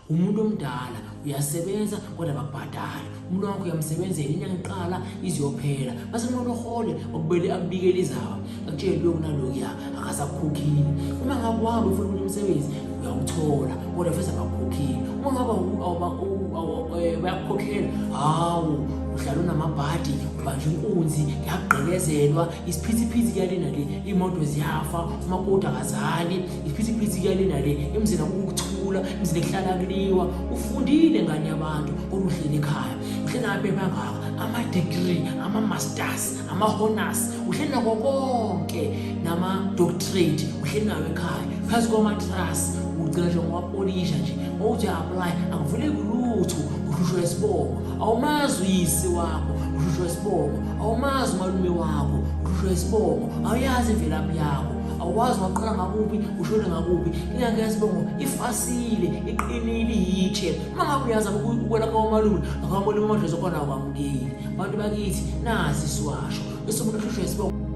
Umuntu omdala uyasebenza kodwa bakubhadala. Umuntu wakho uyamsebenzela inyanga iqala iziyophela. Base kumele uhole okubele akubikele izaba. Akutshele lokhu nalokuya akasakukhokhile. Uma ngabe wahamba ufuna ukunye umsebenzi uyawuthola kodwa futhi abakukhokhile. Uma ngabe bayakukhokhela hawu uhlala unamabhadi ubanje inkunzi yagqekezelwa isiphithiphithi kuyalena le imoto ziyafa umakoti akazali isiphithiphithi kuyalena le emzini akukuthula emzini kuhlala kuliwa ufundile ngani yabantu oluhlele ekhaya uhlena ngapha ngaka ama-degree ama-masters ama-honors uhlena konke nama-doctorate uhlena nawe ekhaya phezu kwamatrasi ugcina nje ngowapolisha nje uthi apply akuvuleki lutho uhlushwa isibongo awumazi uyise wakho uhlushwa isibongo awumazi umalume wakho uhlushwa isibongo awuyazi imvelaphi yakho awazi waqala ngakuphi ushone ngakuphi inyanga yesibongo ifasile iqinile yitshe mangabe uyazi ukwela kwamalume akamalume amadlozi khona akwamukeli abantu bakithi nazi isiwasho bese umuntu uhlushwa isibongo